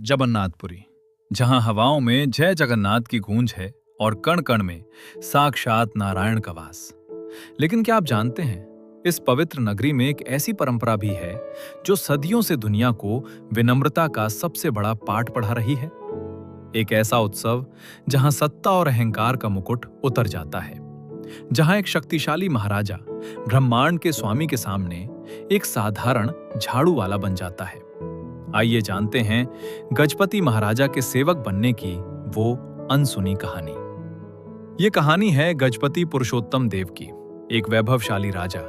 जगन्नाथपुरी, जहां हवाओं में जय जगन्नाथ की गूंज है और कण कण में साक्षात नारायण का वास। लेकिन क्या आप जानते हैं, इस पवित्र नगरी में एक ऐसी परंपरा भी है जो सदियों से दुनिया को विनम्रता का सबसे बड़ा पाठ पढ़ा रही है। एक ऐसा उत्सव जहां सत्ता और अहंकार का मुकुट उतर जाता है, जहां एक शक्तिशाली महाराजा ब्रह्मांड के स्वामी के सामने एक साधारण झाड़ू वाला बन जाता है। आइए जानते हैं गजपति महाराजा के सेवक बनने की वो अनसुनी कहानी। ये कहानी है गजपति पुरुषोत्तम देव की, एक वैभवशाली राजा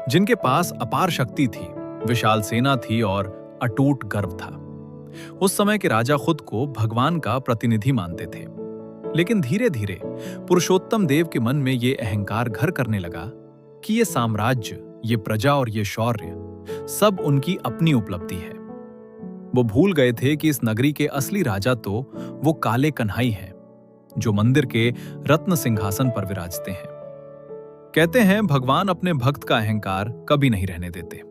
जिनके पास अपार शक्ति थी, विशाल सेना थी और अटूट गर्व था। उस समय के राजा खुद को भगवान का प्रतिनिधि मानते थे, लेकिन धीरे धीरे पुरुषोत्तम देव के मन में ये अहंकार घर करने लगा कि ये साम्राज्य, ये प्रजा और ये शौर्य सब उनकी अपनी उपलब्धि है। वो भूल गए थे कि इस नगरी के असली राजा तो वो काले कन्हई हैं, जो मंदिर के रत्न सिंहासन पर विराजते हैं। कहते हैं भगवान अपने भक्त का अहंकार कभी नहीं रहने देते।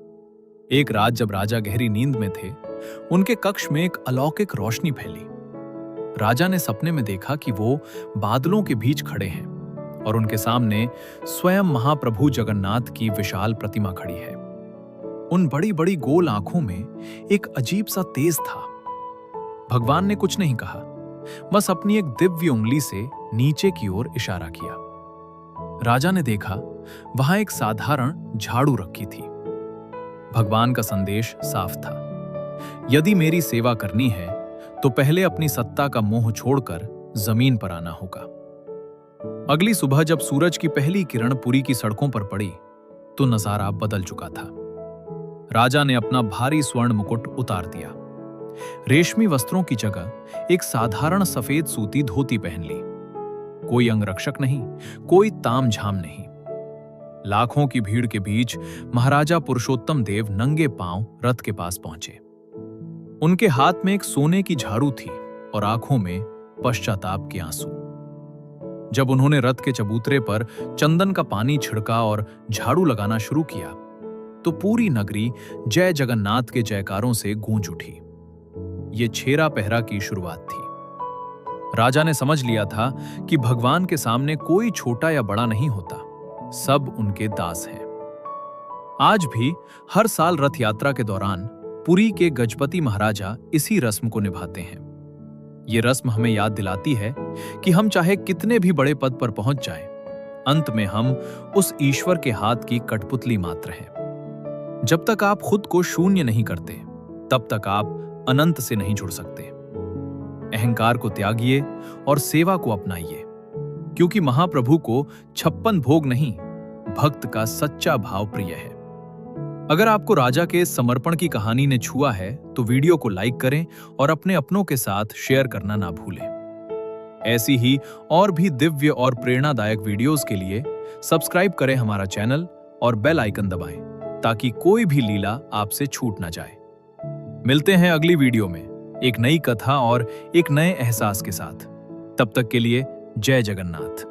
एक रात जब राजा गहरी नींद में थे, उनके कक्ष में एक अलौकिक रोशनी फैली। राजा ने सपने में देखा कि वो बादलों के बीच खड़े हैं और उनके सामने स्वयं महाप्रभु जगन्नाथ की विशाल प्रतिमा खड़ी है। उन बड़ी बड़ी गोल आंखों में एक अजीब सा तेज था। भगवान ने कुछ नहीं कहा, बस अपनी एक दिव्य उंगली से नीचे की ओर इशारा किया। राजा ने देखा वहां एक साधारण झाड़ू रखी थी। भगवान का संदेश साफ था, यदि मेरी सेवा करनी है तो पहले अपनी सत्ता का मोह छोड़कर जमीन पर आना होगा। अगली सुबह जब सूरज की पहली किरण पुरी की सड़कों पर पड़ी तो नजारा बदल चुका था। राजा ने अपना भारी स्वर्ण मुकुट उतार दिया। रेशमी वस्त्रों की जगह एक साधारण सफेद सूती धोती पहन ली। कोई अंगरक्षक नहीं, कोई तामझाम नहीं। लाखों की भीड़ के बीच महाराजा पुरुषोत्तम देव नंगे पांव रथ के पास पहुंचे। उनके हाथ में एक सोने की झाड़ू थी और आंखों में पश्चाताप के आंसू। जब उन्होंने रथ के चबूतरे पर चंदन का पानी छिड़का और झाड़ू लगाना शुरू किया तो पूरी नगरी जय जगन्नाथ के जयकारों से गूंज उठी। ये छेरा पहरा की शुरुआत थी। राजा ने समझ लिया था कि भगवान के सामने कोई छोटा या बड़ा नहीं होता, सब उनके दास हैं। आज भी हर साल रथ यात्रा के दौरान पुरी के गजपति महाराजा इसी रस्म को निभाते हैं। ये रस्म हमें याद दिलाती है कि हम चाहे कितने भी बड़े पद पर पहुंच जाएं, अंत में हम उस ईश्वर के हाथ की कठपुतली मात्र हैं। जब तक आप खुद को शून्य नहीं करते, तब तक आप अनंत से नहीं जुड़ सकते। अहंकार को त्यागिए और सेवा को अपनाइए, क्योंकि महाप्रभु को 56 भोग नहीं, भक्त का सच्चा भाव प्रिय है। अगर आपको राजा के समर्पण की कहानी ने छुआ है तो वीडियो को लाइक करें और अपने अपनों के साथ शेयर करना ना भूलें। ऐसी ही और भी दिव्य और प्रेरणादायक वीडियोस के लिए सब्सक्राइब करें हमारा चैनल और बेल आइकन दबाएं, ताकि कोई भी लीला आपसे छूट ना जाए। मिलते हैं अगली वीडियो में एक नई कथा और एक नए एहसास के साथ। तब तक के लिए जय जगन्नाथ।